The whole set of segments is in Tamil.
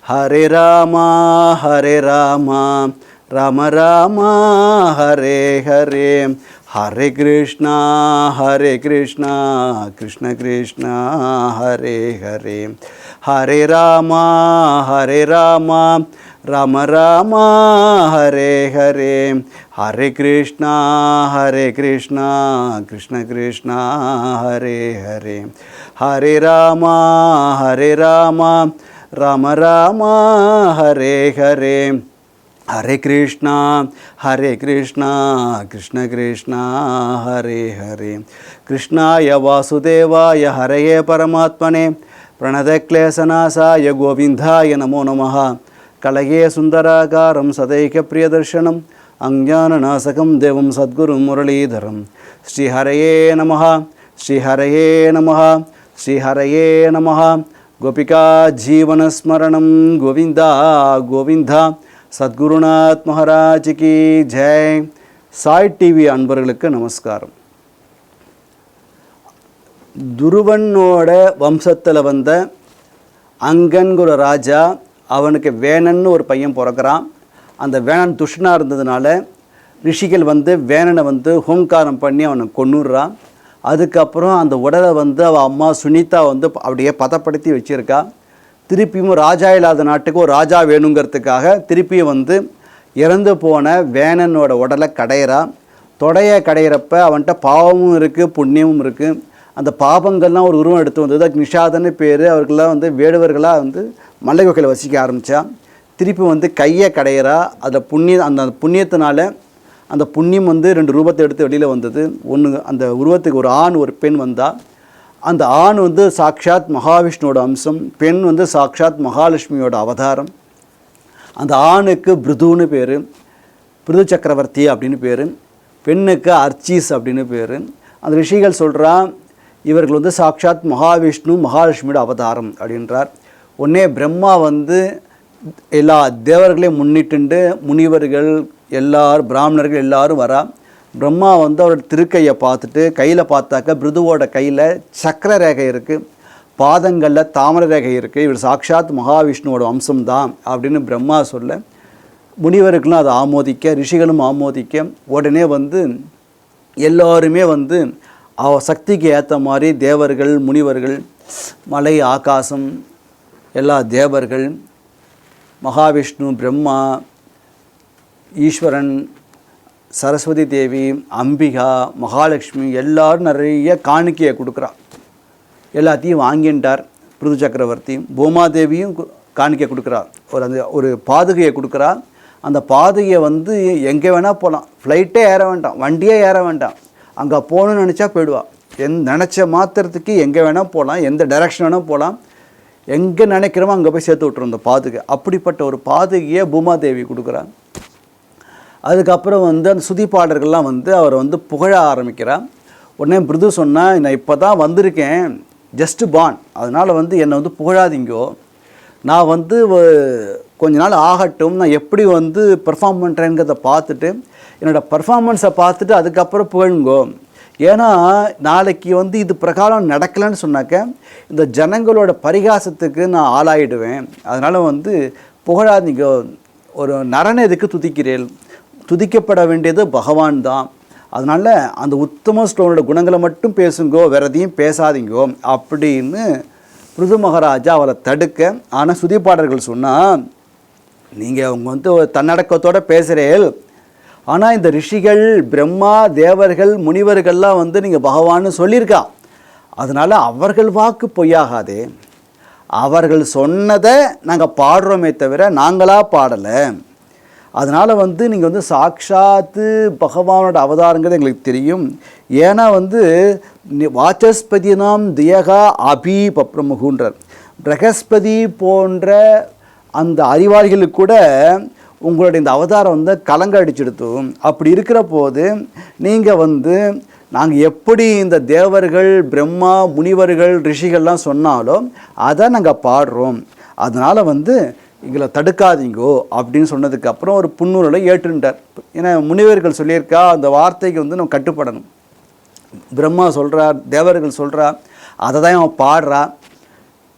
ஹரே ராமா ஹரே ராமா ராம ராமா ஹரே ஹரே ஹரே கிருஷ்ணா கிருஷ்ண கிருஷ்ணா ஹரே ஹரே ஹரே ராமா ராம ராமா ஹரே ஹரே ஹரே கிருஷ்ணா கிருஷ்ண கிருஷ்ணா ஹரே ஹரே ஹரே ராமா ராம ராமா ஹரே ஹரே ஹரே கிருஷ்ணா கிருஷ்ண கிருஷ்ணா ஹரே ஹரே கிருஷ்ணாய வாசுதேவாய ஹரயே பரமாத்மனே பிரணதக்லேசநாசாய கோவிந்தாய நமோ நமः கலயே சுந்தராகாரம் சதைக பிரியதர்ஷனம் அஞ்ஞானநாசகம் தேவம் சத்குரும் முரளீதரம் ஸ்ரீஹரயே நமः ஸ்ரீஹரயே நமः ஸ்ரீஹரயே நமः கோபிகா ஜீவனஸ்மரணம் கோவிந்தா கோவிந்தா சத்குருநாத் மகாராஜ் கி ஜெய். சாய் டிவி அன்பர்களுக்கு நமஸ்காரம். துருவனோட வம்சத்தில் வந்த அங்கன்குல ராஜா, அவனுக்கு வேணன்னு ஒரு பையன் பிறக்கிறான். அந்த வேணன் துஷ்டனாக இருந்ததுனால ரிஷிகள் வேணனை ஹோங்காரம் பண்ணி அவனை கொன்னுடுறான். அதுக்கப்புறம் அந்த உடலை அவள் அம்மா சுனிதா அப்படியே பதப்படுத்தி வச்சுருக்கா. திருப்பியும் ராஜா இல்லாத நாட்டுக்கு ஒரு ராஜா வேணுங்கிறதுக்காக திருப்பியும் இறந்து போன வேணனோட உடலை கடையிறா. கடையிறப்ப அவன்கிட்ட பாவமும் இருக்குது புண்ணியமும் இருக்குது. அந்த பாபங்கள்லாம் ஒரு உருவம் எடுத்து வந்தது. நிஷாதன்னு பேர். அவர்கள்லாம் வேடுவர்களாக மலை குகையில் வசிக்க ஆரம்பித்தா. திருப்பி கையை கடையிறா. அதில் அந்த புண்ணியத்தினால அந்த புண்ணியம் 2 ரூபத்தை எடுத்து வெளியில் வந்தது. ஒன்று அந்த உருவத்துக்கு ஒரு ஆண் ஒரு பெண் வந்தால். அந்த ஆண் சாக்ஷாத் மகாவிஷ்ணுவோட அம்சம், பெண் சாக்ஷாத் மகாலட்சுமியோட அவதாரம். அந்த ஆணுக்கு பிருதுன்னு பேர், பிருது சக்கரவர்த்தி அப்படின்னு பேர். பெண்ணுக்கு அர்ச்சீஸ் அப்படின்னு பேர். அந்த ரிஷிகள் சொல்கிறான், இவர்கள் சாக்ஷாத் மகாவிஷ்ணு மகாலட்சுமியோட அவதாரம் அப்படின்றார். உடனே பிரம்மா எல்லா தேவர்களையும் முன்னிட்டு முனிவர்கள் எல்லாரும் பிராமணர்கள் எல்லாரும் வரா. பிரம்மா அவரோட திருக்கையை பார்த்துட்டு கையில் பார்த்தாக்க பிருதுவோட கையில் சக்கர ரேகை இருக்குது, பாதங்களில் தாமரை ரேகை இருக்குது. இவர் சாக்ஷாத் மகாவிஷ்ணுவோட வம்சம்தான் அப்படின்னு பிரம்மா சொல்ல, முனிவர்களும் அதை ஆமோதிக்க, ரிஷிகளும் ஆமோதிக்க, உடனே எல்லோருமே அவ சக்திக்கு ஏற்ற மாதிரி தேவர்கள் முனிவர்கள் மலை ஆகாசம் எல்லா தேவர்கள் மகாவிஷ்ணு பிரம்மா ஈஸ்வரன் சரஸ்வதி தேவி அம்பிகா மகாலட்சுமி எல்லாரும் நிறைய காணிக்கையை கொடுக்குறா. எல்லாத்தையும் வாங்கிட்டார் பிருது சக்கரவர்த்தி. பூமாதேவியும் காணிக்கை கொடுக்குறா. ஒரு பாதுகையை கொடுக்குறா. அந்த பாதுகையை எங்கே வேணால் போகலாம், ஃப்ளைட்டே ஏற வேண்டாம், வண்டியே ஏற வேண்டாம், அங்கே போகணுன்னு நினச்சா போயிடுவா. நினச்ச மாத்திரத்துக்கு எங்கே வேணால் போகலாம், எந்த டைரக்ஷன் வேணால் போகலாம், எங்கே நினைக்கிறோமோ அங்கே போய் சேர்த்து விட்டுரும் அந்த பாதுகை. அப்படிப்பட்ட ஒரு பாதுகையை பூமாதேவி கொடுக்குறாங்க. அதுக்கப்புறம் அந்த சுதிப்பாடர்கள்லாம் அவரை புகழ ஆரம்பிக்கிறான். உடனே பிருது சொன்னால், நான் இப்போ தான் வந்திருக்கேன், ஜஸ்ட்டு பான், அதனால் என்னை புகழாதீங்கோ, நான் கொஞ்ச நாள் ஆகட்டும், நான் எப்படி பெர்ஃபார்ம் பண்ணுறேங்கிறத பார்த்துட்டு என்னோடய பர்ஃபார்மன்ஸை பார்த்துட்டு அதுக்கப்புறம் புகழுங்கோ. ஏன்னா நாளைக்கு இது பிரகாரம் நடக்கலைன்னு சொன்னாக்க இந்த ஜனங்களோட பரிகாசத்துக்கு நான் ஆளாயிடுவேன். அதனால் புகழாதீங்கோ, ஒரு நரனை எதுக்கு துதிக்கிறேன், துதிக்கப்பட வேண்டியது பகவான் தான். அதனால் அந்த உத்தம ஸ்லோகனோட குணங்களை மட்டும் பேசுங்கோ, வேறு எதையும் பேசாதீங்கோ அப்படின்னு பிருது மகாராஜா அவளை தடுக்க. ஆனால் சுதிப்பாடர்கள் சொன்னால், நீங்கள் அவங்க தன்னடக்கத்தோடு பேசுகிறேன், ஆனால் இந்த ரிஷிகள் பிரம்மா தேவர்கள் முனிவர்கள்லாம் நீங்கள் பகவான்னு சொல்லியிருக்கா. அதனால் அவர்கள் வாக்கு பொய்யாகாதே, அவர்கள் சொன்னதை நாங்கள் பாடுறோமே தவிர நாங்களாக பாடலை. அதனால் நீங்கள் சாக்ஷாத்து பகவானோட அவதாரங்கிறது எங்களுக்கு தெரியும். ஏன்னா வாச்சஸ்பதினாம் தியகா அபி பப்ரமுகுன்றார். பிரகஸ்பதி போன்ற அந்த அறிவாளிகளுக்கு கூட உங்களுடைய இந்த அவதாரம் கலங்க அடிச்செடுத்தோம். அப்படி இருக்கிற போது நீங்கள் நாங்கள் எப்படி இந்த தேவர்கள் பிரம்மா முனிவர்கள் ரிஷிகள்லாம் சொன்னாலும் அதை நாங்கள் பாடுறோம். அதனால் எங்களை தடுக்காதீங்கோ அப்படின்னு சொன்னதுக்கப்புறம் ஒரு புன்னூரலை ஏற்றுட்டார். ஏன்னா முனிவர்கள் சொல்லியிருக்கா, அந்த வார்த்தைக்கு நம்ம கட்டுப்படணும். பிரம்மா சொல்கிறார், தேவர்கள் சொல்கிறா, அதை தான் அவன் பாடுறா.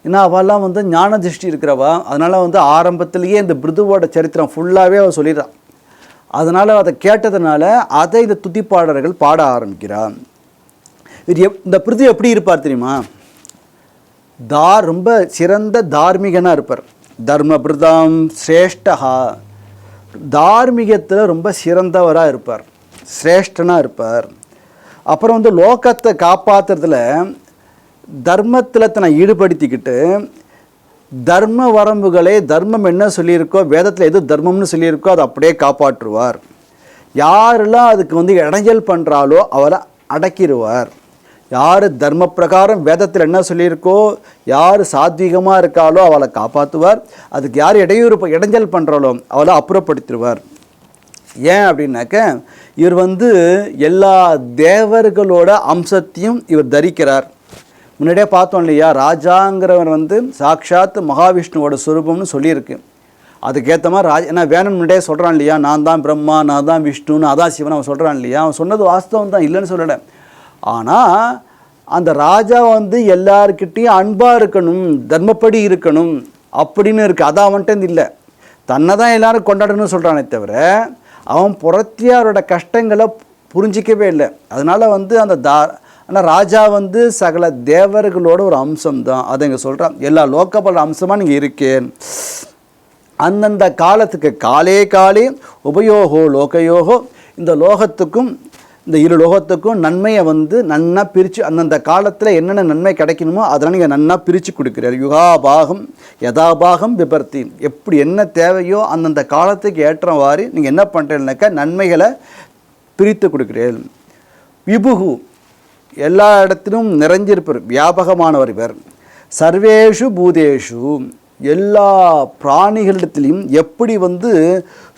ஏன்னா அவெல்லாம் வந்து ஞான திருஷ்டி இருக்கிறவா. அதனால் வந்து ஆரம்பத்திலேயே இந்த பிருதுவோட சரித்திரம் ஃபுல்லாகவே அவள் சொல்லிடுறான். அதனால் அதை கேட்டதுனால அதை இந்த துதிப்பாடல்கள் பாட ஆரம்பிக்கிறான். இந்த பிருது எப்படி இருப்பார் தெரியுமா? ரொம்ப சிறந்த தார்மீகனாக இருப்பார். தர்ம பிருதாம் சிரேஷ்டஹா, தார்மீகத்தில் ரொம்ப சிறந்தவராக இருப்பார், சிரேஷ்டனாக இருப்பார். அப்புறம் வந்து லோகத்தை காப்பாற்றுறதுல தர்மத்தில் தன்னை ஈடுபடுத்திக்கிட்டு தர்ம வரம்புகளை, தர்மம் என்ன சொல்லியிருக்கோ, வேதத்தில் எது தர்மம்னு சொல்லியிருக்கோ அதை அப்படியே காப்பாற்றுவார். யாரெல்லாம் அதுக்கு வந்து இடைஞ்சல் பண்ணுறாலோ அவரை அடக்கிடுவார். யார் தர்ம பிரகாரம் வேதத்தில் என்ன சொல்லியிருக்கோ, யார் சாத்வீகமாக இருக்காலோ அவளை காப்பாற்றுவார். அதுக்கு யார் இடைஞ்சல் பண்ணுறாலோ அவளை அப்புறப்படுத்திடுவார். ஏன் அப்படின்னாக்க இவர் வந்து எல்லா தேவர்களோட அம்சத்தையும் இவர் தரிக்கிறார். முன்னாடியே பார்த்தோம் இல்லையா, ராஜாங்கிறவர் வந்து சாக்ஷாத் மகாவிஷ்ணுவோட சுரூபம்னு சொல்லியிருக்கு. அதுக்கேற்ற மாதிரி ஏன்னா வேணும் முன்னாடியே சொல்கிறான் இல்லையா, நான் தான் பிரம்மா, நான் தான் விஷ்ணுன்னு, அதான் சிவன் அவன் சொல்கிறான் இல்லையா. அவன் சொன்னது வாஸ்தவம் தான், இல்லைன்னு சொல்லலை. ஆனால் அந்த ராஜா வந்து எல்லாருக்கிட்டையும் அன்பாக இருக்கணும், தர்மப்படி இருக்கணும் அப்படின்னு இருக்குது. அதான் அவன்கிட்ட இல்லை, தன்னை தான் எல்லோரும் கொண்டாடணும்னு சொல்கிறானே தவிர அவன் புறத்தியாரோட கஷ்டங்களை புரிஞ்சிக்கவே இல்லை. அதனால் வந்து ஆனால் ராஜா வந்து சகல தேவர்களோட ஒரு அம்சம்தான். அதை இங்கே சொல்கிறான், எல்லா லோக்கபல அம்சமாக நீங்கள் இருக்கேன். அந்தந்த காலத்துக்கு காலே காலே உபயோகோ லோகயோகோ, இந்த லோகத்துக்கும் இந்த இரு லோகத்துக்கும் நன்மையை வந்து நன்னா பிரித்து அந்தந்த காலத்தில் என்னென்ன நன்மை கிடைக்கணுமோ அதெல்லாம் நீங்கள் நன்னா பிரித்து கொடுக்குறாரு. யுகாபாகம் யதாபாகம் விபர்த்தி, எப்படி என்ன தேவையோ அந்தந்த காலத்துக்கு ஏற்றவாறு நீங்கள் என்ன பண்ணுறீங்கனாக்கா நன்மைகளை பிரித்து கொடுக்குறீர்கள். விபுகு, எல்லா இடத்திலும் நிறைஞ்சிருப்பார், வியாபகமானவர் இவர். சர்வேஷு பூதேஷு, எல்லா பிராணிகளிடத்துலையும் எப்படி வந்து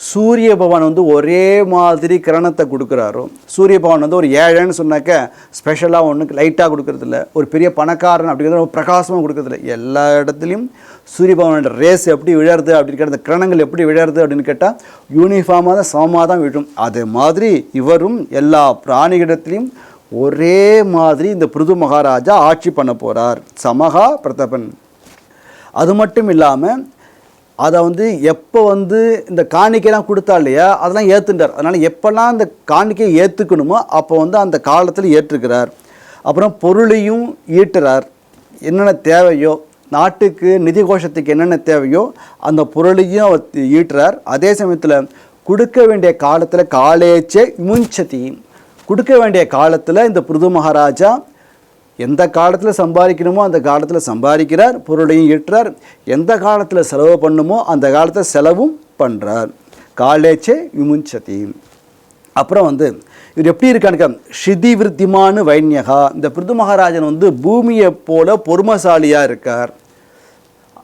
சூரிய பகவான் வந்து ஒரே மாதிரி கிரணத்தை கொடுக்குறாரோ, சூரிய பகவான் வந்து ஒரு ஏழைன்னு சொன்னாக்க ஸ்பெஷலாக ஒன்று லைட்டாக கொடுக்கறதில்ல, ஒரு பெரிய பணக்காரன் அப்படிங்கிறத பிரகாசமாக கொடுக்கறதில்ல. எல்லா இடத்துலையும் சூரிய பகவானோட ரேஸ் எப்படி விழருது அப்படின்னு கேட்டால், அந்த கிரணங்கள் எப்படி விழருது அப்படின்னு கேட்டால் யூனிஃபார்மாக தான் சமமாக தான் விழும். அது மாதிரி இவரும் எல்லா பிராணிகளிடத்துலையும் ஒரே மாதிரி இந்த பிருது மகாராஜா ஆட்சி பண்ண போகிறார். சமகா பிரதபன். அது மட்டும் இல்லாமல் அதை வந்து எப்போ வந்து இந்த காணிக்கைலாம் கொடுத்தா இல்லையா அதெல்லாம் ஏற்றுட்டார். அதனால் எப்போல்லாம் அந்த காணிக்கையை ஏற்றுக்கணுமோ அப்போ வந்து அந்த காலத்தில் ஏற்றுக்கிறார். அப்புறம் பொருளையும் ஈட்டுறார். என்னென்ன தேவையோ நாட்டுக்கு நிதி கோஷத்துக்கு என்னென்ன தேவையோ அந்த பொருளையும் அவர் ஈட்டுறார். அதே சமயத்தில் கொடுக்க வேண்டிய காலத்தில் காலேச்சே விமுஞ்சதி, கொடுக்க வேண்டிய காலத்தில் இந்த பிருது மகாராஜா எந்த காலத்தில் சம்பாதிக்கணுமோ அந்த காலத்தில் சம்பாதிக்கிறார், பொருளையும் ஈட்டுறார். எந்த காலத்தில் செலவு பண்ணுமோ அந்த காலத்தில் செலவும் பண்ணுறார். காலேச்சே விமுஞ்சதி. அப்புறம் வந்து இவர் எப்படி இருக்கானுக்க, ஸ்ருதி விருத்திமானு வைன்யகா, இந்த பிருது மகாராஜன் வந்து பூமியை போல பொறுமசாலியாக இருக்கார்.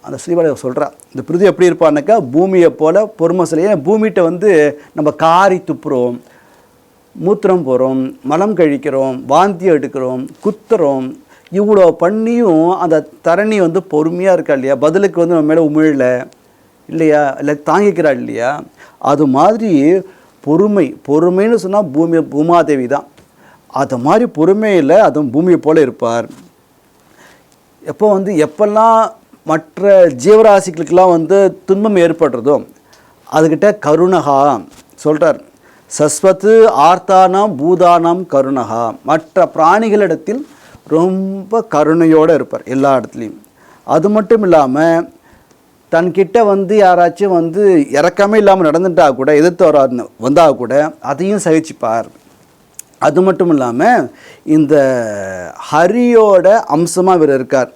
அந்த ஸ்ரீபாலை சொல்கிறார், இந்த பிருது எப்படி இருப்பான்னாக்கா பூமியை போல பொறுமசாலியாக. பூமிகிட்ட வந்து நம்ம காரி துப்புறோம், மூத்திரம் போகிறோம், மலம் கழிக்கிறோம், வாந்தி எடுக்கிறோம், குத்துறோம், இவ்வளோ பண்ணியும் அந்த தரணி வந்து பொறுமையாக இருக்கா இல்லையா, பதிலுக்கு வந்து நம்ம மேலே உமிழல இல்லையா, இல்லை தாங்கிக்கிறா இல்லையா. அது மாதிரி பொறுமைன்னு சொன்னால் பூமாதேவி தான். அது மாதிரி பொறுமையில் அதுவும் பூமியை போல் இருப்பார். எப்பெல்லாம் மற்ற ஜீவராசிகளுக்கெல்லாம் வந்து துன்பம் ஏற்படுறதோ அதுக்கிட்ட கருணகா சொல்கிறார். சஸ்வத்து ஆர்த்தானாம் பூதானாம் கருணகா, மற்ற பிராணிகளிடத்தில் ரொம்ப கருணையோடு இருப்பார் எல்லா இடத்துலையும். அது மட்டும் இல்லாமல் தன்கிட்ட வந்து யாராச்சும் வந்து இறக்கமே இல்லாமல் நடந்துட்டால் கூட, எதிர்த்து வந்தால் கூட அதையும் சகிச்சுப்பார். அது மட்டும் இல்லாமல் இந்த ஹரியோட அம்சமாக இவர் இருக்கார்.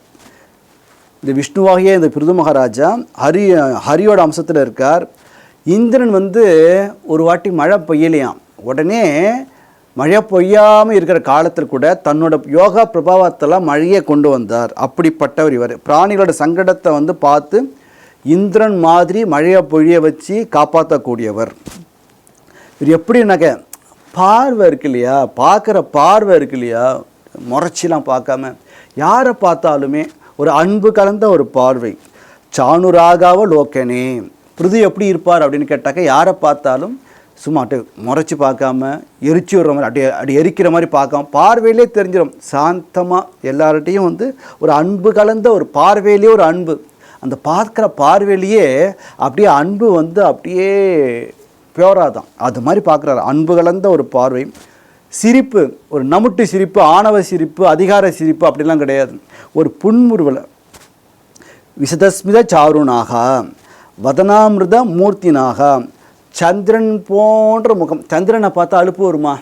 இந்த விஷ்ணுவாகிய இந்த பிருது மகாராஜா ஹரியோட அம்சத்தில் இருக்கார். இந்திரன் வந்து ஒரு வாட்டி மழை பெய்யலையாம். உடனே மழை பெய்யாமல் இருக்கிற காலத்தில் கூட தன்னோட யோகா பிரபாவத்தெல்லாம் மழையை கொண்டு வந்தார். அப்படிப்பட்டவர் இவர். பிராணிகளோட சங்கடத்தை வந்து பார்த்து இந்திரன் மாதிரி மழையை பொழிய வச்சு காப்பாற்றக்கூடியவர். இவர் எப்படின்னாக்க பார்வை இருக்கு இல்லையா, பார்க்குற பார்வை இருக்கு இல்லையா, முறைச்சிலாம் பார்க்காம யாரை பார்த்தாலுமே ஒரு அன்பு கலந்த ஒரு பார்வை. சாணுராகாவ லோக்கனே, பிருது எப்படி இருப்பார் அப்படின்னு கேட்டாக்க யாரை பார்த்தாலும் சும்மா அப்படியே முறைச்சி பார்க்காம எரிச்சு விடுற மாதிரி அப்படியே எரிக்கிற மாதிரி பார்க்காம பார்வையிலே தெரிஞ்சிடும். சாந்தமாக எல்லார்ட்டையும் வந்து ஒரு அன்பு கலந்த ஒரு பார்வையிலே ஒரு அன்பு, அந்த பார்க்குற பார்வையிலேயே அப்படியே அன்பு வந்து அப்படியே பியூராக தான் அது மாதிரி பார்க்குறாரு. அன்பு கலந்த ஒரு பார்வை. சிரிப்பு ஒரு நமுட்டு சிரிப்பு, ஆணவ சிரிப்பு, அதிகார சிரிப்பு அப்படிலாம் கிடையாது. ஒரு புன்முறுவலை. விசதஸ்மித சாருணாக வதனாமிருத மூர்த்தினாக, சந்திரன் போன்ற முகம். சந்திரனை பார்த்தா அலுப்பு வருமா?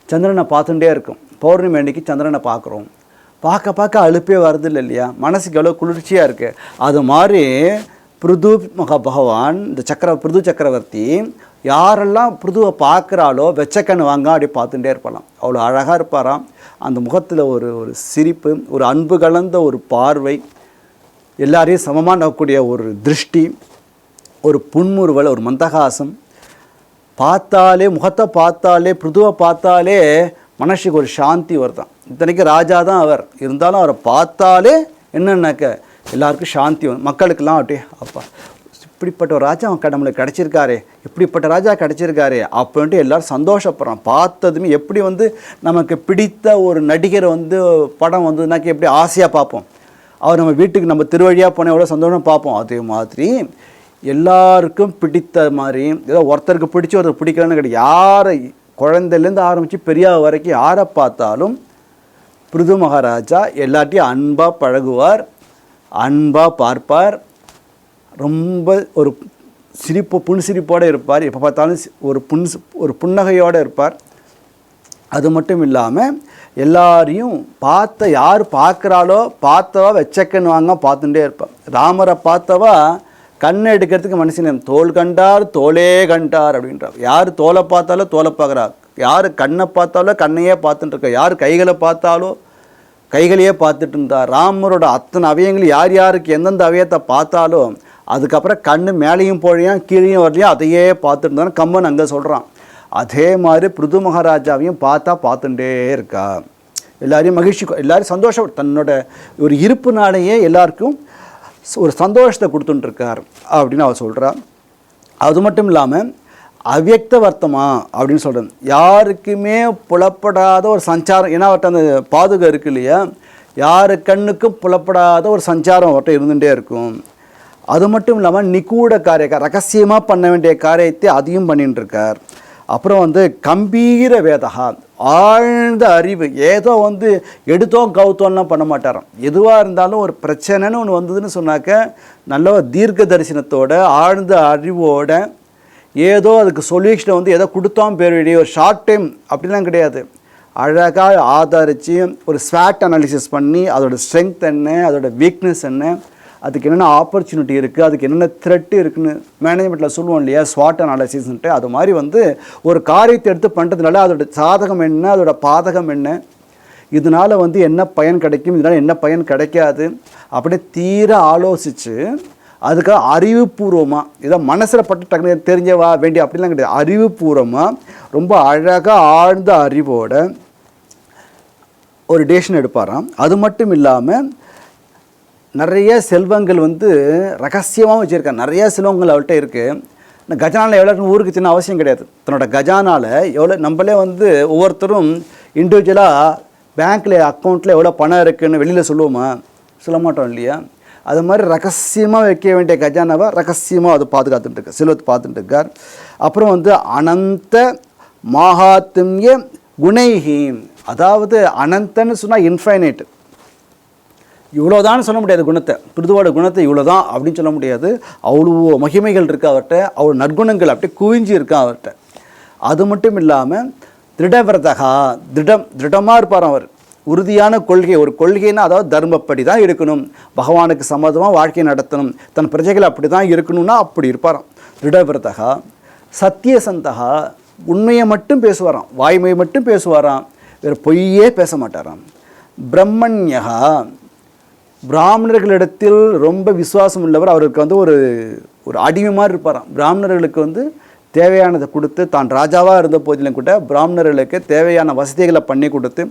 சந்திரனை பார்த்துட்டே இருக்கும். பௌர்ணமி அன்னைக்கு சந்திரனை பார்க்குறோம், பார்க்க பார்க்க அலுப்பே வருதில்லை இல்லையா? மனசுக்கு எவ்வளோ குளிர்ச்சியாக இருக்குது. அது மாதிரி பிருது பகவான் இந்த பிருது சக்கரவர்த்தி யாரெல்லாம் பிருதுவை பார்க்குறாலோ வெச்சக்கண்ணு வாங்க அப்படி பார்த்துட்டே இருப்பாளாம். அவ்வளோ அழகாக இருப்பாராம். அந்த முகத்தில் ஒரு சிரிப்பு, ஒரு அன்பு கலந்த ஒரு பார்வை, எல்லாரையும் சமமாக நோக்கக்கூடிய ஒரு திருஷ்டி, ஒரு புன்முறுவல், ஒரு மந்தகாசம். பார்த்தாலே முகத்தை பார்த்தாலே பிருதுவை பார்த்தாலே மனசுக்கு ஒரு சாந்தி வருதான். இத்தனைக்கு ராஜா தான் அவர், இருந்தாலும் அவரை பார்த்தாலே என்னன்னாக்க எல்லாருக்கும் சாந்தி வரும். மக்களுக்கெல்லாம் அப்படியே அப்பா இப்படிப்பட்ட ஒரு ராஜா நம்மளுக்கு கிடச்சிருக்காரே, இப்படிப்பட்ட ராஜா கிடச்சிருக்காரே அப்படின்ட்டு எல்லோரும் சந்தோஷப்படுறோம். பார்த்ததுமே எப்படி வந்து நமக்கு பிடித்த ஒரு நடிகரை வந்து படம் வந்ததுனாக்கி எப்படி ஆசையாக பார்ப்போம், அவர் நம்ம வீட்டுக்கு நம்ம திருவழியாக போனால் எவ்வளோ சந்தோஷம் பார்ப்போம். அதே மாதிரி எல்லாருக்கும் பிடித்த மாதிரி ஏதோ ஒருத்தருக்கு பிடிச்சி ஒருத்தர் பிடிக்கலன்னு கிடையாது. யாரை குழந்தைலேருந்து ஆரம்பித்து பெரியார் வரைக்கும் யாரை பார்த்தாலும் பிருது மகாராஜா எல்லாத்தையும் அன்பாக பழகுவார், அன்பாக பார்ப்பார், ரொம்ப ஒரு சிரிப்பு புன்சிரிப்போடு இருப்பார். எப்போ பார்த்தாலும் ஒரு புன்னகையோடு இருப்பார். அது மட்டும் இல்லாமல் எல்லாரையும் யார் பார்க்குறாலோ பார்த்தவா வெச்சக்கன்னு வாங்க பார்த்துட்டே இருப்பார். ராமரை பார்த்தவா கண்ணை எடுக்கிறதுக்கு மனுஷன் தோல் கண்டார் தோலே கண்டார் அப்படின்றார். யார் தோலை பார்த்தாலோ தோலை பார்க்குறா, யார் கண்ணை பார்த்தாலோ கண்ணையே பார்த்துட்டு இருக்கா, யார் கைகளை பார்த்தாலோ கைகளையே பார்த்துட்டு இருந்தார். ராமரோட அத்தனை அவயங்கள் யார் யாருக்கு எந்தெந்த அவயத்தை பார்த்தாலும் அதுக்கப்புறம் கண்ணு மேலேயும் போழையும் கீழேயும் வரலையும் அதையே பார்த்துட்டு இருந்தாலும் கம்மன் அங்கே சொல்கிறான். அதே மாதிரி பிருது மகாராஜாவையும் பார்த்துட்டே இருக்கா. எல்லாரையும் மகிழ்ச்சி, எல்லாரும் சந்தோஷம், தன்னோட ஒரு இருப்புனாலேயே எல்லாருக்கும் ஒரு சந்தோஷத்தை கொடுத்துட்டுருக்கார் அப்படின்னு அவர் சொல்கிறார். அது மட்டும் இல்லாமல் அவ்யக்த வர்த்தமா அப்படின்னு சொல்கிறேன். யாருக்குமே புலப்படாத ஒரு சஞ்சாரம், ஏன்னா அவர்கிட்ட அந்த பாதுகை இருக்கு இல்லையா, யார் கண்ணுக்கும் புலப்படாத ஒரு சஞ்சாரம் அவர்கிட்ட இருந்துகிட்டே இருக்கும். அது மட்டும் இல்லாமல் நிகூட ரகசியமாக பண்ண வேண்டிய காரியத்தை அதையும் பண்ணிட்டு இருக்கார். அப்புறம் வந்து கம்பீர வேதகா, ஆழ்ந்த அறிவு, ஏதோ வந்து எடுத்தோம் கவுத்தோம்லாம் பண்ண மாட்டாராம். எதுவாக இருந்தாலும் ஒரு பிரச்சனைன்னு ஒன்று வந்ததுன்னு சொன்னாக்க நல்ல தீர்க்க தரிசனத்தோட ஆழ்ந்த அறிவோட ஏதோ அதுக்கு சொல்யூஷனை வந்து ஏதோ கொடுத்தோம் பேர் வேண்டிய ஒரு ஷார்ட் டைம் அப்படிலாம் கிடையாது. அழகாக ஆதரித்து ஒரு ஸ்வாட் அனாலிசிஸ் பண்ணி அதோட ஸ்ட்ரென்த் என்ன, அதோட வீக்னஸ் என்ன, அதுக்கு என்னென்ன ஆப்பர்ச்சுனிட்டி இருக்குது, அதுக்கு என்னென்ன த்ரெட்டு இருக்குதுன்னு மேனேஜ்மெண்ட்டில் சொல்லுவோம் இல்லையா, ஸ்வாட் அனாலிசிஸ்ன்ட்டு. அது மாதிரி வந்து ஒரு காரியத்தை எடுத்து பண்ணுறதுனால அதோட சாதகம் என்ன, அதோட பாதகம் என்ன, இதனால் வந்து என்ன பயன் கிடைக்கும், இதனால் என்ன பயன் கிடைக்காது அப்படியே தீர ஆலோசித்து அதுக்காக அறிவுபூர்வமாக இதை மனசில் பட்டு டக்குனு தெரிஞ்சவா வேண்டிய அப்படிலாம் கிடையாது. அறிவுபூர்வமாக ரொம்ப அழகாக ஆழ்ந்த அறிவோட ஒரு டேஷன் எடுப்பாராம். அது மட்டும் இல்லாமல் நிறைய செல்வங்கள் வந்து ரகசியமாக வச்சுருக்காங்க. நிறைய செல்வங்கள் அவள்கிட்ட இருக்குது. இந்த கஜானாவில் எவ்வளோ ஊருக்கு சின்ன அவசியம் கிடையாது. தன்னோட கஜானாவில் எவ்வளோ நம்மளே வந்து ஒவ்வொருத்தரும் இண்டிவிஜுவலாக பேங்க்கில் அக்கௌண்ட்டில் எவ்வளோ பணம் இருக்குதுன்னு வெளியில் சொல்லுவோமா? சொல்ல மாட்டோம் இல்லையா? அது மாதிரி ரகசியமாக வைக்க வேண்டிய கஜானாவை ரகசியமாக அதை பாதுகாத்துட்டுருக்கார், செல்வத்தை பார்த்துட்டுருக்கார். அப்புறம் வந்து அனந்த மகாத்மிய குணைஹி, அதாவது அனந்தன்னு சொன்னால் இன்ஃபைனைட், இவ்வளோதான் சொல்ல முடியாது குணத்தை, பிருதுவோட குணத்தை இவ்வளோதான் அப்படின்னு சொல்ல முடியாது. அவ்வளோ மகிமைகள் இருக்குது அவர்கிட்ட, அவ்வளோ நற்குணங்கள் அப்படியே குவிஞ்சி இருக்கா அவர்கிட்ட. அது மட்டும் இல்லாமல் திருடவிரதகா, திருடமாக இருப்பார் அவர். உறுதியான கொள்கை, ஒரு கொள்கைன்னா அதாவது தர்மப்படி தான் இருக்கணும், பகவானுக்கு சம்மதமாக வாழ்க்கையை நடத்தணும், தன் பிரஜைகள் அப்படி தான் இருக்கணும்னா அப்படி இருப்பாராம். திருடவிரதகா. சத்தியசந்தகா, உண்மையை மட்டும் பேசுவாராம், வாய்மையை மட்டும் பேசுவாராம், வேறு பொய்யே பேச மாட்டாராம். பிரம்மண்யகா, பிராமணர்களிடத்தில் ரொம்ப விசுவாசம் உள்ளவர். அவருக்கு வந்து ஒரு அடிமை மாதிரி இருப்பாராம். பிராமணர்களுக்கு வந்து தேவையானதை கொடுத்து, தான் ராஜாவாக இருந்த போதிலும் கூட பிராமணர்களுக்கு தேவையான வசதிகளை பண்ணி கொடுத்து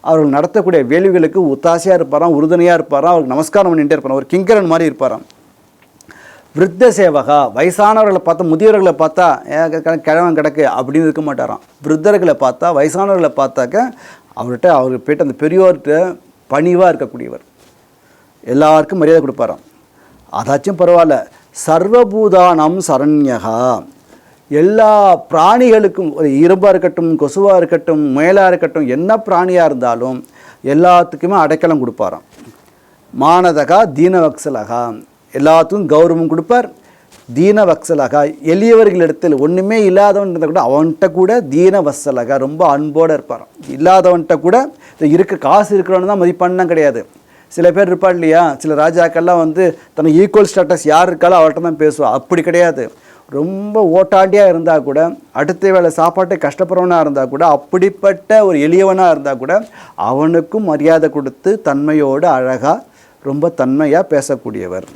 அவர்கள் நடத்தக்கூடிய வேள்விகளுக்கு ஒத்தாசையாக இருப்பாராம், உறுதுணையாக இருப்பாராம், அவருக்கு நமஸ்காரம் பண்ணிகிட்டே இருப்பாராம், ஒரு கிங்கரன் மாதிரி இருப்பாராம். விருத்த சேவகா, வயசானவர்களை பார்த்தா, முதியவர்களை பார்த்தா கிழவன் கிடக்கு அப்படின்னு இருக்க மாட்டாராம். விருத்தர்களை பார்த்தா, வயசானவர்களை பார்த்தாக்க அவர்கிட்ட போய்ட்டு அந்த பெரியோர்கிட்ட பணிவாக இருக்கக்கூடியவர், எல்லாருக்கும் மரியாதை கொடுப்பாராம். அதாச்சும் பரவாயில்ல. சர்வபூதானம் சரண்யகா, எல்லா பிராணிகளுக்கும், ஒரு இரும்பாக இருக்கட்டும், கொசுவாக இருக்கட்டும், முயலாக இருக்கட்டும், என்ன பிராணியாக இருந்தாலும் எல்லாத்துக்குமே அடைக்கலம் கொடுப்பாராம். மானதகா தீனவக்சலகா, எல்லாத்துக்கும் கௌரவம் கொடுப்பார். தீனவக்சலகா, எளியவர்களிடத்தில் ஒன்றுமே இல்லாதவன் இருந்தால் கூட அவன்கிட்ட கூட தீனவத்சலகா, ரொம்ப அன்போடு இருப்பாராம். இல்லாதவன்கிட்ட கூட இருக்க காசு இருக்கிறவனு தான் மதிப்பான்லாம் கிடையாது. சில பேர் இருப்பாள் இல்லையா, சில ராஜாக்கள்லாம் வந்து தனக்கு ஈக்குவல் ஸ்டேட்டஸ் யார் இருக்காலோ அவர்கிட்ட தான் பேசுவாள். அப்படி கிடையாது. ரொம்ப ஓட்டாண்டியாக இருந்தால் கூட, அடுத்த வேளை சாப்பாட்டை கஷ்டப்படுறவனாக இருந்தால் கூட, அப்படிப்பட்ட ஒரு எளியவனாக இருந்தால் கூட அவனுக்கும் மரியாதை கொடுத்து தன்மையோடு அழகாக ரொம்ப தன்மையாக பேசக்கூடியவர்.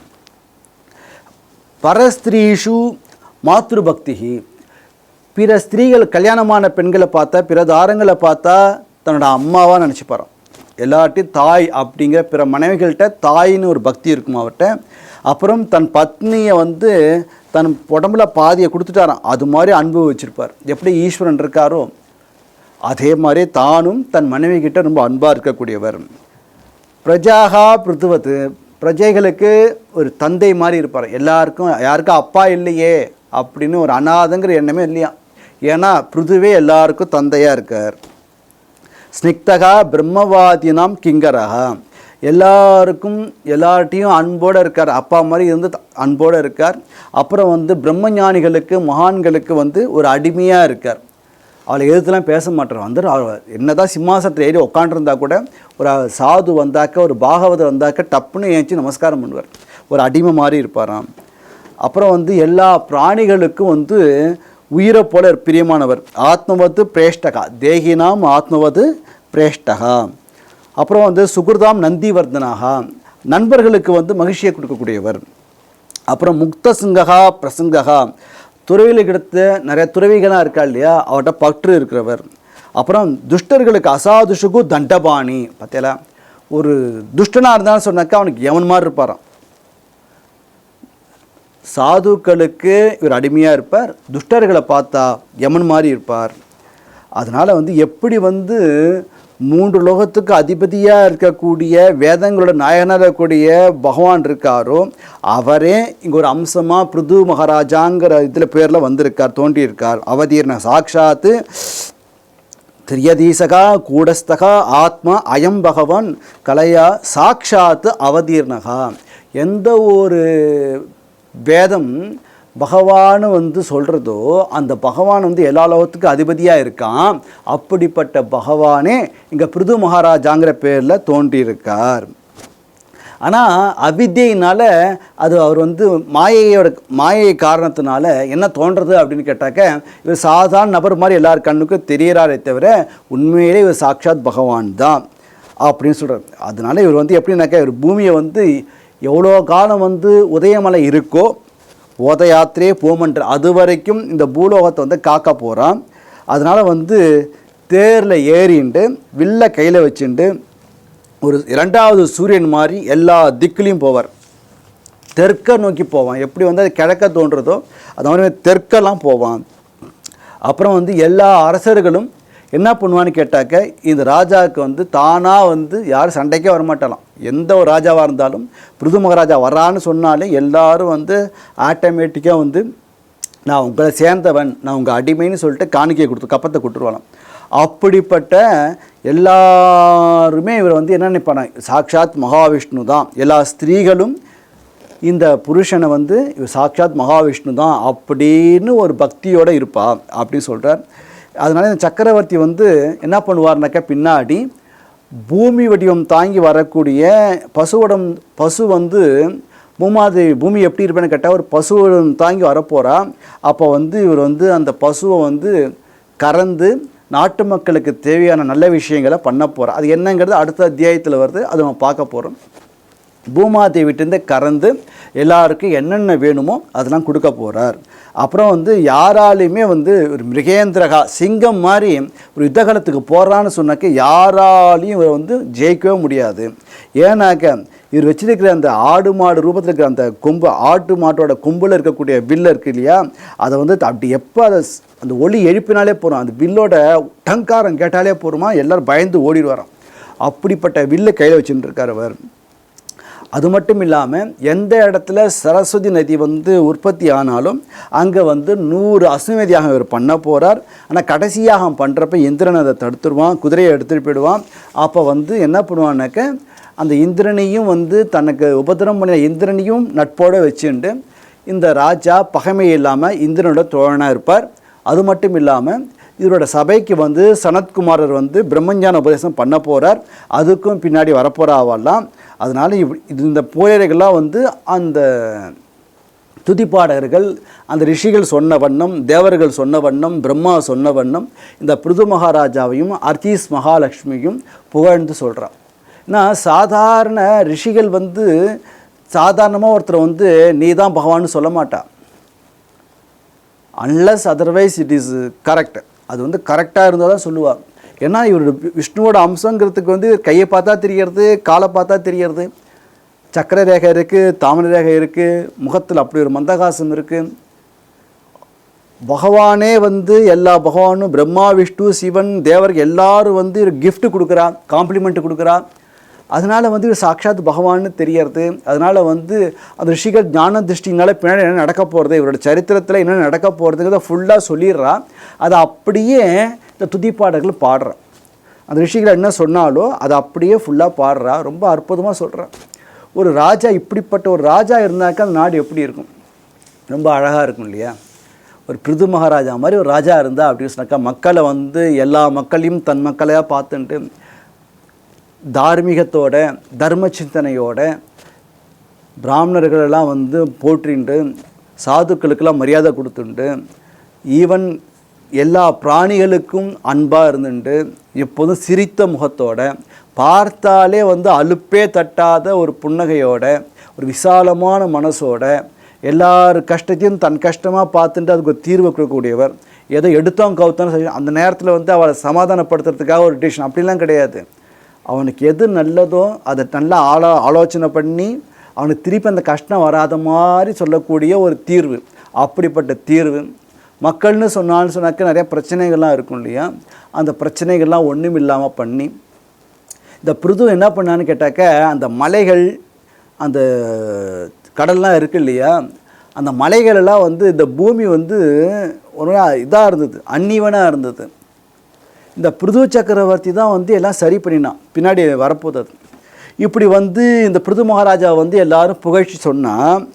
பரஸ்திரீஷு மாத்ருபக்திகி, பிற ஸ்திரீகள், கல்யாணமான பெண்களை பார்த்தா, பிற தாரங்களை பார்த்தா தன்னோட அம்மாவாக நினச்சிப்பாராம். எல்லார்ட்டையும் தாய் அப்படிங்கிற, பிற மனைவிகள்கிட்ட தாயின்னு ஒரு பக்தி இருக்கும் அவர்கிட்ட. அப்புறம் தன் பத்னியை வந்து தன் உடம்புல பாதியை கொடுத்துட்டாராம். அது மாதிரி அன்பு வச்சுருப்பார். எப்படி ஈஸ்வரன் இருக்காரோ அதே மாதிரி தானும் தன் மனைவி கிட்ட ரொம்ப அன்பாக இருக்கக்கூடியவர். பிரஜாகா பிருத்துவத்து, பிரஜைகளுக்கு ஒரு தந்தை மாதிரி இருப்பார். எல்லாருக்கும், யாருக்கும் அப்பா இல்லையே அப்படின்னு ஒரு அநாதங்கிற எண்ணமே இல்லையா. ஏன்னா பிருதுவே எல்லாருக்கும் தந்தையாக இருக்கார். ஸ்னிக்தகா பிரம்மவாதினாம் கிங்கரகா, எல்லாருக்கும் எல்லார்ட்டையும் அன்போடு இருக்கார். அப்பா மாதிரி இருந்து அன்போடு இருக்கார். அப்புறம் வந்து பிரம்மஞானிகளுக்கு, மகான்களுக்கு வந்து ஒரு அடிமையாக இருக்கார். அவளை எதிர்த்துலாம் பேச மாட்டார். வந்து என்ன தான் சிம்மாசனத்தில் ஏறி உட்காண்டிருந்தா கூட, ஒரு சாது வந்தாக்க, ஒரு பாகவதர் வந்தாக்க டப்புன்னு ஏஞ்சி நமஸ்காரம் பண்ணுவார். ஒரு அடிமை மாதிரி இருப்பாராம். அப்புறம் வந்து எல்லா பிராணிகளுக்கும் வந்து உயிரை போல பிரியமானவர். ஆத்மவது பிரேஷ்டகா, தேகினாம் ஆத்மவது பிரேஷ்டகா. அப்புறம் வந்து சுகிருதாம் நந்திவர்தனாகா, நண்பர்களுக்கு வந்து மகிழ்ச்சியை கொடுக்கக்கூடியவர். அப்புறம் முக்தசிங்ககா பிரசங்ககா, துறவிகளுக்கு நிறைய துறவிகளாக இருக்கா இல்லையா, அவர்கிட்ட பற்று இருக்கிறவர். அப்புறம் துஷ்டர்களுக்கு அசாதுஷுகு தண்டபாணி, பார்த்தீங்களா, ஒரு துஷ்டனாக இருந்தாலும் சொன்னாக்கா அவனுக்கு எவன் மாதிரி இருப்பாராம். சாதுக்களுக்கு இவர் அடிமையாக இருப்பார், துஷ்டர்களை பார்த்தா யமன் மாதிரி இருப்பார். அதனால் வந்து எப்படி வந்து 3 லோகத்துக்கு அதிபதியாக இருக்கக்கூடிய, வேதங்களோட நாயகனாக இருக்கக்கூடிய பகவான் இருக்காரோ, அவரே இங்கே ஒரு அம்சமாக பிருது மகாராஜாங்கிற இதில் பேரில் வந்திருக்கார், தோன்றியிருக்கார். அவதீர்ண சாட்சாத்து திரியதீசகா கூடஸ்தகா ஆத்மா அயம் பகவான் கலையா சாட்சாத்து அவதீர்ணகா. எந்த ஒரு வேதம் பகவான் வந்து சொல்கிறதோ அந்த பகவான் வந்து எல்லா லோகத்துக்கும் அதிபதியாக இருக்கான். அப்படிப்பட்ட பகவானே இங்கே பிருது மகாராஜாங்கிற பேரில் தோன்றியிருக்கார். ஆனால் அவித்தியினால் அது அவர் வந்து மாயை காரணத்தினால என்ன தோன்றது அப்படின்னு கேட்டாக்க, இவர் சாதாரண நபர் மாதிரி எல்லார் கண்ணுக்கும் தெரியறாரே தவிர உண்மையிலே இவர் சாட்சாத் பகவான் தான் அப்படின்னு சொல்கிறார். அதனால இவர் வந்து எப்படின்னாக்கா, இவர் பூமியை வந்து எவ்வளோ காலம் வந்து உதயமலை இருக்கோ, ஓத யாத்திரையே போமன்ற அது வரைக்கும் இந்த பூலோகத்தை வந்து காக்க போகிறான். அதனால் வந்து தேரில் ஏறிண்டு வில்ல கையில் வச்சுட்டு ஒரு 2வது சூரியன் மாதிரி எல்லா திக்குலையும் போவார். தெற்க நோக்கி போவான். எப்படி வந்து அது கிழக்க தோன்றதோ அது மாதிரி தெற்கெல்லாம் போவான். அப்புறம் வந்து எல்லா அரசர்களும் என்ன பண்ணுவான்னு கேட்டாக்க, இந்த ராஜாவுக்கு வந்து தானாக வந்து யாரும் சண்டைக்கே வரமாட்டலாம். எந்த ஒரு ராஜாவாக இருந்தாலும் பிருது மகாராஜா வரான்னு சொன்னாலே எல்லாரும் வந்து ஆட்டோமேட்டிக்காக வந்து நான் உங்களை சேர்ந்தவன், நான் உங்கள் அடிமைன்னு சொல்லிட்டு காணிக்கையை கொடுத்து கப்பத்தை கொடுத்துருவாலாம். அப்படிப்பட்ட எல்லாருமே இவர் வந்து என்ன நினைப்பாங்க, சாட்சாத் மகாவிஷ்ணு தான். எல்லா ஸ்திரீகளும் இந்த புருஷனை வந்து இவர் சாட்சாத் மகாவிஷ்ணு தான் அப்படின்னு ஒரு பக்தியோடு இருப்பா அப்படின்னு சொல்கிறார். அதனால் இந்த சக்கரவர்த்தி வந்து என்ன பண்ணுவார்னாக்கா, பின்னாடி பூமி வடிவம் தாங்கி வரக்கூடிய பசு வந்து பூமி எப்படி இருப்பேன்னு கேட்டால், ஒரு பசு தாங்கி வரப்போகிறா. அப்போ வந்து இவர் வந்து அந்த பசுவை வந்து கறந்து நாட்டு மக்களுக்கு தேவையான நல்ல விஷயங்களை பண்ண போகிறார். அது என்னங்கிறது அடுத்த அத்தியாயத்தில் வருது, அது நம்ம பார்க்க போகிறோம். பூமாதேவிட்டேருந்து கறந்து எல்லாருக்கும் என்னென்ன வேணுமோ அதெல்லாம் கொடுக்க போகிறார். அப்புறம் வந்து யாராலையுமே வந்து ஒரு மிருகேந்திரகா, சிங்கம் மாதிரி ஒரு யுத்தகலத்துக்கு போகிறான்னு சொன்னாக்க யாராலையும் இவர் வந்து ஜெயிக்கவே முடியாது. ஏன்னாக்க இவர் வச்சிருக்கிற அந்த ஆடு மாடு ரூபத்தில் இருக்கிற அந்த கொம்பு, ஆட்டு மாட்டோட கொம்பில் இருக்கக்கூடிய வில்ல இருக்கு இல்லையா, அதை வந்து அப்படி எப்போ அதை அந்த ஒளி எழுப்பினாலே போகிறோம், அந்த வில்லோட டங்காரம் கேட்டாலே போகிறோமா எல்லோரும் பயந்து ஓடிடுவாராம். அப்படிப்பட்ட வில்லை கையில் வச்சுட்டு இருக்கார் அவர். அது மட்டும் இல்லாமல் எந்த இடத்துல சரஸ்வதி நதி வந்து உற்பத்தி ஆனாலும் அங்கே வந்து 100 அசுமதியாக இவர் பண்ண போகிறார். ஆனால் கடைசியாக பண்ணுறப்ப இந்திரன் அதை தடுத்துருவான், குதிரையை எடுத்துகிட்டு போயிடுவான். அப்போ வந்து என்ன பண்ணுவான்னாக்க அந்த இந்திரனையும் வந்து தனக்கு உபதிரம் பண்ணின இந்திரனையும் நட்போடு வச்சுண்டு இந்த ராஜா பகைமை இல்லாமல் இந்திரனோட தோழனாக இருப்பார். அது மட்டும் இல்லாமல் இவரோட சபைக்கு வந்து சனத்குமாரர் வந்து பிரம்மஞான உபதேசம் பண்ண போகிறார். அதுக்கும் பின்னாடி வரப்போகிறாவெல்லாம். அதனால் இந்த போயர்கள்லாம் வந்து அந்த துதிப்பாடகர்கள் அந்த ரிஷிகள் சொன்ன வண்ணம், தேவர்கள் சொன்ன வண்ணம், பிரம்மா சொன்ன வண்ணம் இந்த பிருது மகாராஜாவையும் அர்த்தீஸ் மகாலட்சுமியும் புகழ்ந்து சொல்கிறான். ஏன்னா சாதாரண ரிஷிகள் வந்து சாதாரணமாக ஒருத்தர் வந்து நீ தான் பகவான்னு சொல்ல மாட்டான். Unless otherwise it is correct, அது வந்து கரெக்டாக இருந்தால் தான் சொல்லுவாள். ஏன்னா இவரோட விஷ்ணுவோட அம்சங்கிறதுக்கு வந்து கையை பார்த்தா தெரியறது, காலை பார்த்தா தெரியறது, சக்கர ரேகை இருக்குது, தாமரை ரேகை இருக்குது, முகத்தில் அப்படி ஒரு மந்தகாசம் இருக்குது. பகவானே வந்து எல்லா பகவானும் பிரம்மா விஷ்ணு சிவன் தேவருக்கு எல்லாரும் வந்து கிஃப்ட் கொடுக்குறா, காம்ப்ளிமெண்ட் கொடுக்குறா. அதனால் வந்து சாட்சாத் பகவான்னு தெரியறது. அதனால் வந்து அந்த ரிஷிகள் ஞான திருஷ்டினால பின்னாடி என்ன நடக்க போகிறது, இவரோட சரித்திரத்தில் என்ன நடக்க போகிறதுங்கிறத ஃபுல்லாக சொல்லிடுறா. அதை அப்படியே இந்த துதிப்பாடல்கள் பாடுறான். அந்த ரிஷிகள் என்ன சொன்னாலோ அதை அப்படியே ஃபுல்லாக பாடுறா. ரொம்ப அற்புதமாக சொல்கிறான். ஒரு ராஜா, இப்படிப்பட்ட ஒரு ராஜா இருந்தாக்கா அந்த நாடு எப்படி இருக்கும், ரொம்ப அழகாக இருக்கும் இல்லையா. ஒரு பிருது மகாராஜா மாதிரி ஒரு ராஜா இருந்தால் அப்படின்னு சொன்னாக்கா மக்களை வந்து எல்லா மக்களையும் தன் மக்களையாக பார்த்துட்டு தார்மீகத்தோட தர்ம சிந்தனையோட பிராமணர்களெல்லாம் வந்து போற்றிண்டு சாதுக்களுக்கெல்லாம் மரியாதை கொடுத்துண்டு ஈவன் எல்லா பிராணிகளுக்கும் அன்பாக இருந்துட்டு எப்போதும் சிரித்த முகத்தோட பார்த்தாலே வந்து அலுப்பே தட்டாத ஒரு புன்னகையோட ஒரு விசாலமான மனசோட எல்லார் கஷ்டத்தையும் தன் கஷ்டமாக பார்த்துட்டு அதுக்கு ஒரு தீர்வு கொடுக்கக்கூடியவர். ஏதோ எடுத்தோம் கவுத்தோன்னு அந்த நேரத்தில் வந்து அவளை சமாதானப்படுத்துறதுக்காக ஒரு டிசிஷன் அப்படிலாம் கிடையாது. அவனுக்கு எது நல்லதோ அதை நல்லா ஆலோசனை பண்ணி அவனுக்கு திருப்பி அந்த கஷ்டம் வராத மாதிரி சொல்லக்கூடிய ஒரு தீர்வு. அப்படிப்பட்ட தீர்வு மக்கள்னு சொன்னாக்க நிறைய பிரச்சனைகள்லாம் இருக்கும் இல்லையா, அந்த பிரச்சனைகள்லாம் ஒன்றும் இல்லாமல் பண்ணி இந்த பிருது என்ன பண்ணான்னு கேட்டாக்க அந்த மலைகள் அந்த கடல்லாம் இருக்குது இல்லையா, அந்த மலைகளெல்லாம் வந்து இந்த பூமி வந்து ஒரு இதாக இருந்தது, அன்னீவனாக இருந்தது. இந்த பிருது சக்கரவர்த்தி தான் வந்து எல்லாம் சரி பண்ணினான், பின்னாடி வரப்போகுது. இப்படி வந்து இந்த பிருது மகாராஜா வந்து எல்லாரும் புகழ்ச்சி சொன்னால்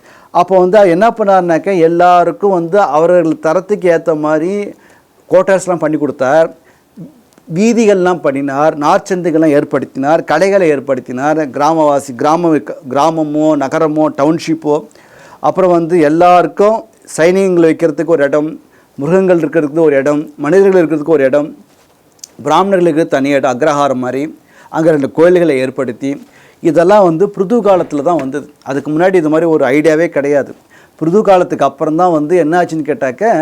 அப்போ வந்து என்ன பண்ணார்னாக்க எல்லாருக்கும் வந்து அவர்கள் தரத்துக்கு ஏற்ற மாதிரி கோட்டர்ஸ்லாம் பண்ணி கொடுத்தார், வீதிகள்லாம் பண்ணினார், நாற்சந்துகள்லாம் ஏற்படுத்தினார், கடைகளை ஏற்படுத்தினார். கிராமமோ நகரமோ டவுன்ஷிப்போ, அப்புறம் வந்து எல்லாருக்கும் சைனியங்கள் வைக்கிறதுக்கு ஒரு இடம், மிருகங்கள் இருக்கிறதுக்கு ஒரு இடம், மனிதர்கள் இருக்கிறதுக்கு ஒரு இடம், பிராமணர்களுக்கு தனி இடம் அக்ரஹாரம் மாதிரி அங்கே 2 கோயில்களை ஏற்படுத்தி இதெல்லாம் வந்து பிருது காலத்தில் தான் வந்தது. அதுக்கு முன்னாடி இது மாதிரி ஒரு ஐடியாவே கிடையாது. பிருது காலத்துக்கு அப்புறம் தான் வந்து என்ன ஆச்சுன்னு கேட்டாக்க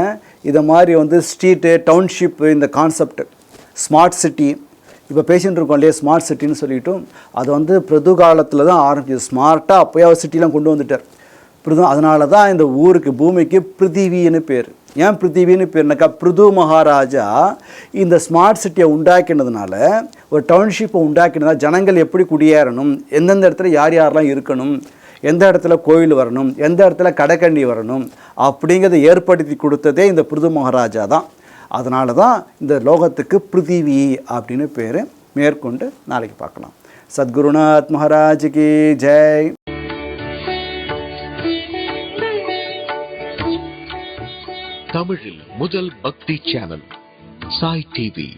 இதை மாதிரி வந்து ஸ்ட்ரீட்டு டவுன்ஷிப்பு இந்த கான்செப்ட் ஸ்மார்ட் சிட்டி இப்போ பேசிகிட்டு இருக்கோம் இல்லையா, ஸ்மார்ட் சிட்டின்னு சொல்லிவிட்டு அது வந்து பிருது காலத்தில் தான் ஆரம்பிச்சது. ஸ்மார்ட்டாக அப்போயே அவர் சிட்டிலாம் கொண்டு வந்துட்டார் பிருது. அதனால தான் இந்த ஊருக்கு பூமிக்கு பிருத்திவின்னு பேர். ஏன் பிருத்திவின்னு பேர்னாக்கா பிருது மகாராஜா இந்த ஸ்மார்ட் சிட்டியை உண்டாக்கினதுனால, ஒரு டவுன்ஷிப்பை உண்டாக்கினதால் ஜனங்கள் எப்படி குடியேறணும், எந்தெந்த இடத்துல யார் யாரெல்லாம் இருக்கணும், எந்த இடத்துல கோயில் வரணும், எந்த இடத்துல கடைக்கண்ணி வரணும் அப்படிங்கிறத ஏற்படுத்தி கொடுத்ததே இந்த பிருது மகாராஜா தான். அதனால தான் இந்த லோகத்துக்கு பிருத்திவி அப்படின்னு பேர். மேற்கொண்டு நாளைக்கு பார்க்கலாம். சத்குருநாத் மகாராஜுக்கு ஜெய். தமிழில் முதல் பக்தி சேனல் சாய் டிவி.